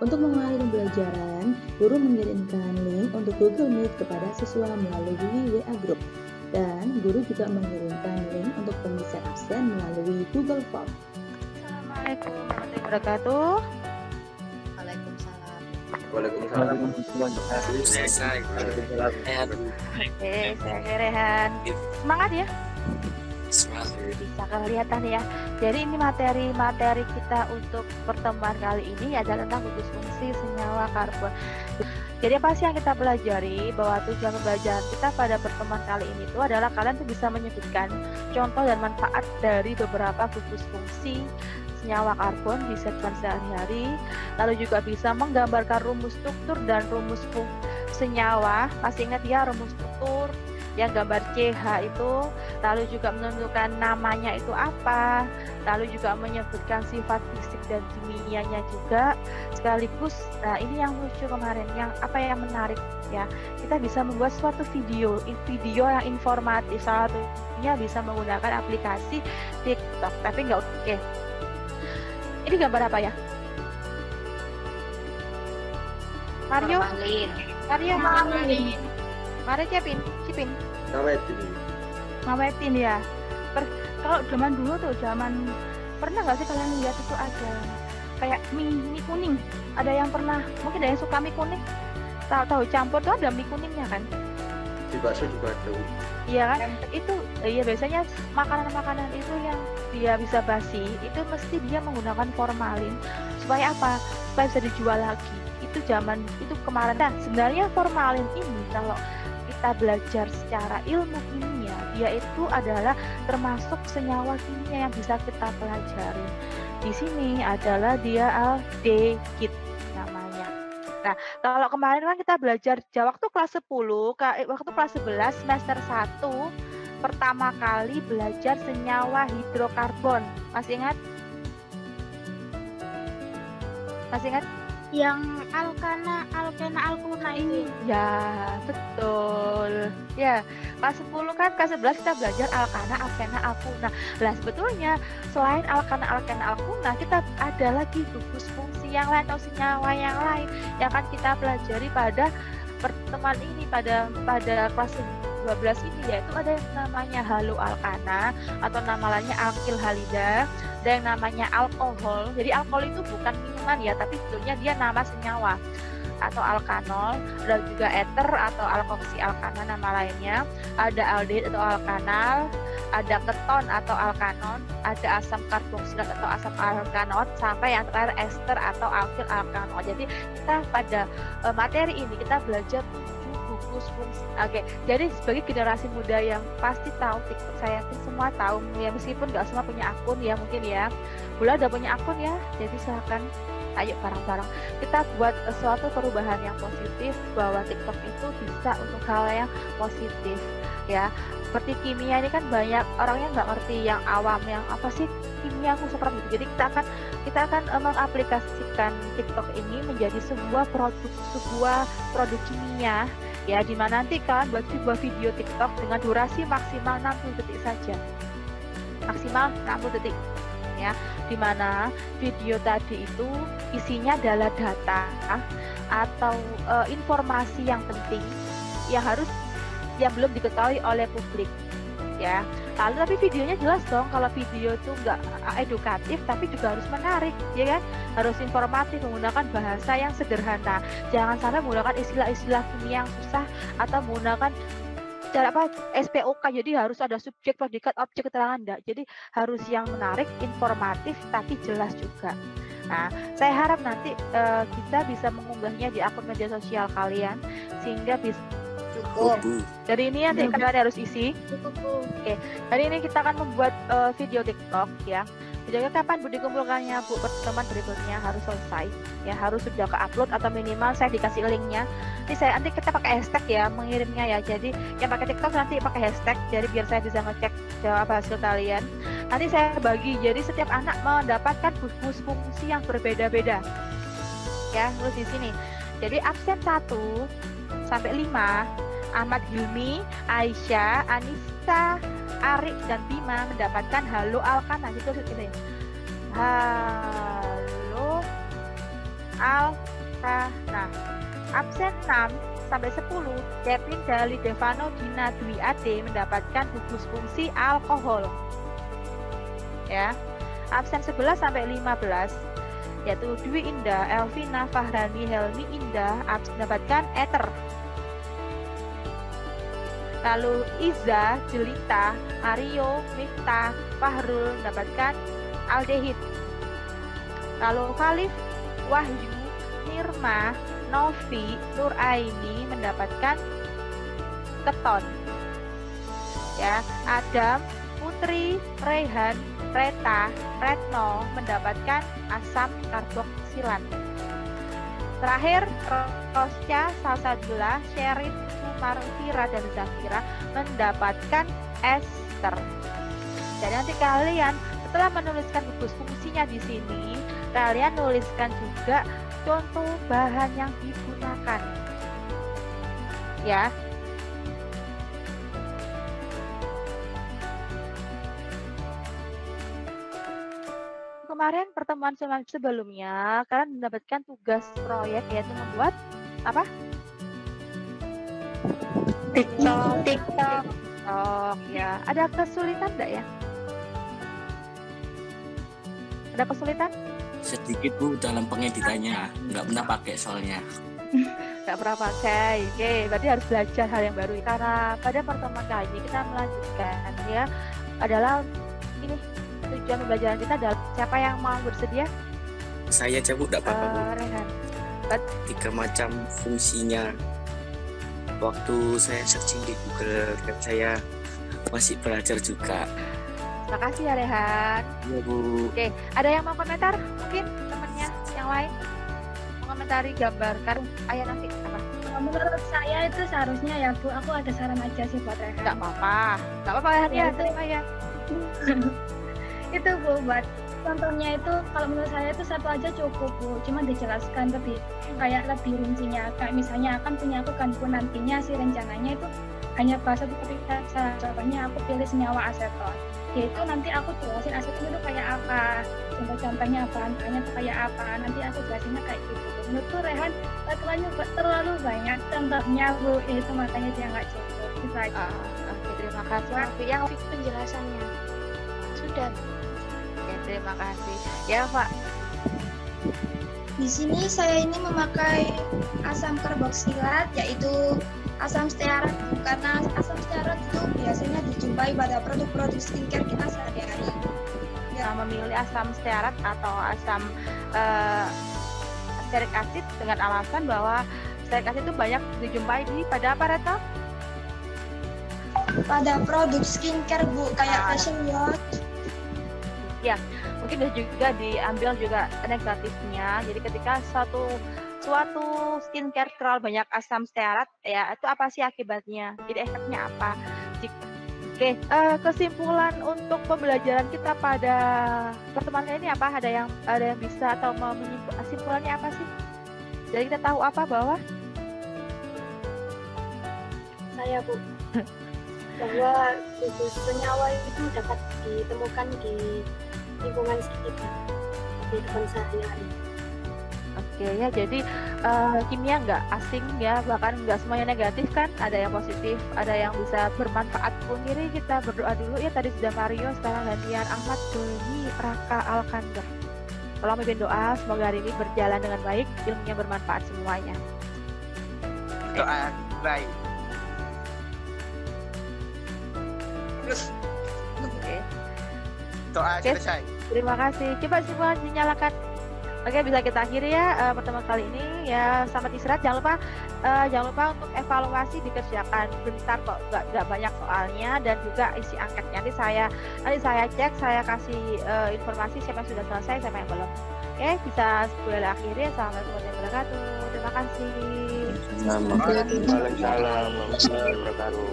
Untuk mengawali pembelajaran, guru mengirimkan link untuk Google Meet kepada siswa melalui WA Group. Dan guru juga mengirimkan link untuk pengisian absen melalui Google Form. Assalamualaikum warahmatullahi wabarakatuh. Waalaikumsalam. Selesai. Oke, saya Rehan. Semangat ya. Semangat. Bisa kelihatan ya. Jadi ini materi kita untuk pertemuan kali ini adalah tentang gugus fungsi senyawa karbon. Jadi apa sih yang kita pelajari? Bahwa tujuan pembelajaran kita pada pertemuan kali ini itu adalah kalian tuh bisa menyebutkan contoh dan manfaat dari beberapa gugus fungsi senyawa karbon di kehidupan sehari-hari, lalu juga bisa menggambarkan rumus struktur dan rumus senyawa. Masih ingat ya rumus struktur yang gambar CH itu, lalu juga menentukan namanya itu apa, lalu juga menyebutkan sifat fisik dan kimianya juga sekaligus. Nah ini yang lucu kemarin, yang menarik ya, kita bisa membuat suatu video yang informatif, salah satunya bisa menggunakan aplikasi TikTok. Tapi nggak oke. Ini gambar apa ya? Mario Cipin. Ngawetin ya. Kalau zaman dulu tuh, pernah nggak sih kalian lihat itu ada kayak mie kuning? Ada yang pernah? Mungkin ada yang suka mie kuning. Tahu campur tuh ada mie kuningnya kan? Di bakso juga ada. Iya kan? Itu iya biasanya makanan-makanan itu yang dia bisa basi itu mesti dia menggunakan formalin supaya apa? Supaya bisa dijual lagi. Itu kemarin. Nah, sebenarnya formalin ini kalau kita belajar secara ilmu kimia, dia itu adalah termasuk senyawa kimia yang bisa kita pelajari. Di sini adalah dia aldehid namanya. Nah, kalau kemarin kan kita belajar waktu kelas 10, waktu kelas 11 semester 1 pertama kali belajar senyawa hidrokarbon. Masih ingat? Yang alkena alkuna ini. Ya, betul. Ya, kelas 10 kan, kelas 11 kita belajar alkana, alkena, alkuna. Nah, sebetulnya selain alkana, alkena, alkuna, kita ada lagi gugus fungsi yang lain atau senyawa yang lain yang akan kita pelajari pada pertemuan ini, pada kelas 12 ini, yaitu ada yang namanya haloalkana atau nama lainnya alkil halida, ada yang namanya alkohol. Jadi alkohol itu bukan minuman ya, tapi sebetulnya dia nama senyawa, atau alkanol, dan juga eter atau alkoksi alkana nama lainnya, ada aldehid atau alkanal, ada keton atau alkanon, ada asam karboksilat atau asam alkanot, sampai yang terakhir ester atau alkil alkanol. Jadi kita pada materi ini kita belajar gugus fungsi. Oke, jadi sebagai generasi muda yang pasti tahu TikTok, saya yakin semua tahu ya, meskipun nggak semua punya akun ya, mungkin ya. Bula udah punya akun ya, jadi silakan ayo bareng-bareng kita buat suatu perubahan yang positif, bahwa TikTok itu bisa untuk hal yang positif ya. Seperti kimia ini kan banyak orangnya nggak ngerti, yang awam, yang apa sih kimia aku seperti itu. Jadi kita akan mengaplikasikan TikTok ini menjadi sebuah produk kimia ya, dimana nanti kalian buat sebuah video TikTok dengan durasi maksimal 60 detik saja, maksimal 60 detik ya, dimana video tadi itu isinya adalah data atau informasi yang penting yang belum diketahui oleh publik ya. Lalu tapi videonya jelas dong, kalau video itu nggak edukatif tapi juga harus menarik ya kan, harus informatif, menggunakan bahasa yang sederhana, jangan sampai menggunakan istilah-istilah kimia yang susah atau menggunakan cara SPOK, jadi harus ada subjek, predikat, objek, keterangan, enggak. Jadi harus yang menarik, informatif tapi jelas juga. Nah, saya harap nanti kita bisa mengunggahnya di akun media sosial kalian sehingga bisa dari ini nanti kalian harus isi. Oke, hari ini kita akan membuat video TikTok ya. Videonya kapan Bu dikumpulkannya Bu? Pertemuan berikutnya harus selesai ya, harus sudah ke-upload atau minimal saya dikasih linknya. Nanti kita pakai hashtag ya mengirimnya ya. Jadi yang pakai TikTok nanti pakai hashtag, jadi biar saya bisa ngecek jawab hasil kalian. Nanti saya bagi, jadi setiap anak mendapatkan gugus fungsi yang berbeda-beda ya, terus di sini. Jadi absen 1 sampai 5, Ahmad Hilmi, Aisyah, Anissa, Arif, dan Bima mendapatkan halo alkana. Itu ini halo alkana. Nah, absen 6 sampai 10, Kevin Dali Devano Dina Dwi Ade mendapatkan gugus fungsi alkohol. Ya. Absen 11 sampai 15, yaitu Dwi Indah, Elvina, Fahrani, Helmi Indah mendapatkan ether. Lalu Iza, Jelita, Mario, Miftah, Fahrul mendapatkan aldehid. Lalu Khalif, Wahyu, Nirma, Novi, Nur Aini mendapatkan keton. Ya, Adam, Putri, Rehan, Reta, Retno mendapatkan asam karboksilat. Terakhir, Rosca, Salsabila, Sherin, Sumar, Fira, dan Zafira mendapatkan ester. Jadi nanti kalian setelah menuliskan gugus fungsinya di sini, kalian nuliskan juga contoh bahan yang digunakan. Ya. Kemarin pertemuan sebelumnya kalian mendapatkan tugas proyek yaitu membuat apa? TikTok. Oh ya, ada kesulitan enggak ya? Ada kesulitan? Sedikit Bu dalam pengeditannya, nggak pernah pakai soalnya. Nggak pernah pakai. Oke, berarti harus belajar hal yang baru. Karena pada pertemuan kali ini kita melanjutkan ya adalah ini tujuan pembelajaran kita adalah siapa yang mau bersedia? Saya aja Bu, nggak apa-apa Bu. Rehan. 3 macam fungsinya. Waktu saya searching di Google dan saya masih belajar juga. Terima kasih ya Rehan. Iya Bu. Oke, ada yang mau komentar? Mungkin temannya yang lain mengomentari gambarkan ayah nanti apa? Menurut saya itu seharusnya ya Bu, aku ada saran aja sih buat Rehan. Nggak apa-apa ya, Ya, terima ya. Itu Bu, buat contohnya itu kalau menurut saya itu satu aja cukup Bu, cuma dijelaskan lebih kayak lebih rincinya. Kayak misalnya akan punya aku kan Bu, nantinya si rencananya itu hanya bahasa ketika contohnya aku pilih senyawa aseton, yaitu nanti aku jelasin aseton itu kayak apa, contoh-contohnya bahan-bahannya itu kayak apa, nanti aku jelasinnya kayak gitu. Menurutku Rehan terlalu banyak contohnya Bu, itu makanya dia nggak cukup. Itu aja. Oke, terima kasih. Yang penjelasannya sudah. Oke, terima kasih. Ya Pak. Di sini saya ini memakai asam karboksilat, yaitu asam stearat, karena asam stearat itu biasanya dijumpai pada produk-produk skincare kita sehari-hari. Ya, memilih asam stearat atau asam stearik acid dengan alasan bahwa stearik acid itu banyak dijumpai di pada apa Reta? Pada produk skincare Bu, kayak facial wash. Ya, mungkin juga diambil juga negatifnya. Jadi ketika suatu skincare terlalu banyak asam stearat, ya itu apa sih akibatnya? Jadi efeknya apa? Oke, kesimpulan untuk pembelajaran kita pada pertemuan ini apa? Ada yang bisa atau mau kesimpulannya apa sih? Jadi kita tahu apa bahwa Saya Bu, bahwa gugus senyawa itu dapat ditemukan di lingkungan sekitar, di depan sehari-hari. Oke ya, jadi kimia nggak asing ya, bahkan nggak semuanya negatif kan, ada yang positif, ada yang bisa bermanfaat pun. Jadi kita berdoa dulu ya, tadi sudah Mario, sekarang gantian Ahmad Doni Raka Alkandar. Tolong mimpin doa, semoga hari ini berjalan dengan baik, ilmunya bermanfaat semuanya. Doa baik. Oke. Doa Oke. selesai. Terima kasih. Coba semua dinyalakan. Oke, bisa kita akhiri ya pertemuan kali ini ya. Selamat istirahat. Jangan lupa untuk evaluasi dikerjakan bentar kok, nggak banyak soalnya, dan juga isi angketnya. Nanti saya cek, saya kasih informasi siapa yang sudah selesai, siapa yang belum. Oke, bisa boleh akhiri. Assalamualaikum warahmatullahi wabarakatuh. Terima kasih. Waalaikumsalam warahmatullahi wabarakatuh.